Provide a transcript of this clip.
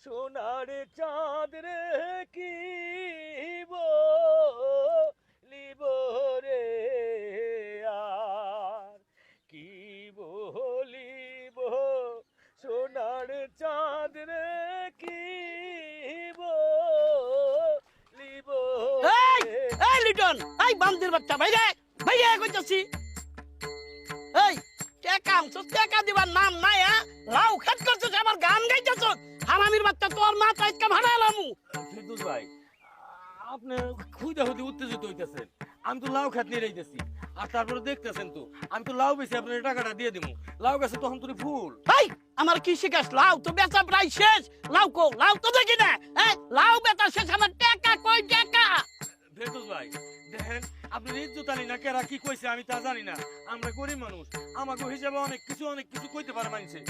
সোনার চাঁদ রে কি বলিব রে আর কি বলিব সোনার চাঁদ রে কি বলিব এই এই লিটন এই বান্দির বাচ্চা ভাইরে ভাইরে কইতাছি এই টাকা আমছস টাকা দিবার নাম নাই হ্যাঁ লাউ খাট করছস আবার গান গাইতাছস হারামির বাচ্চা তোর মা চাইকা ভাড়ালামু ফিরদৌস ভাই আপনি খুদা খুদি উত্তেজিত হইতেছেন আমি তো লাউ খাত নিয়ে যাইতেছি আর তারপরে দেখতেছেন তো আমি তো লাউ বেশি আপনার টাকাটা দিয়ে দিব লাউ গাছে তখন তুই ফুল এই আমার কি শিখাস লাউ তো বেচা প্রায় শেষ লাউ কো লাউ তো দেখি না এই লাউ বেচা শেষ আমার টাকা কই টাকা ফিরদৌস ভাই দেখেন আপনি ইজ্জত আলী না কেরা কি কইছে আমি তা জানি না আমরা গরিব মানুষ আমাকে হিসাবে অনেক কিছু কইতে পারে মানুষে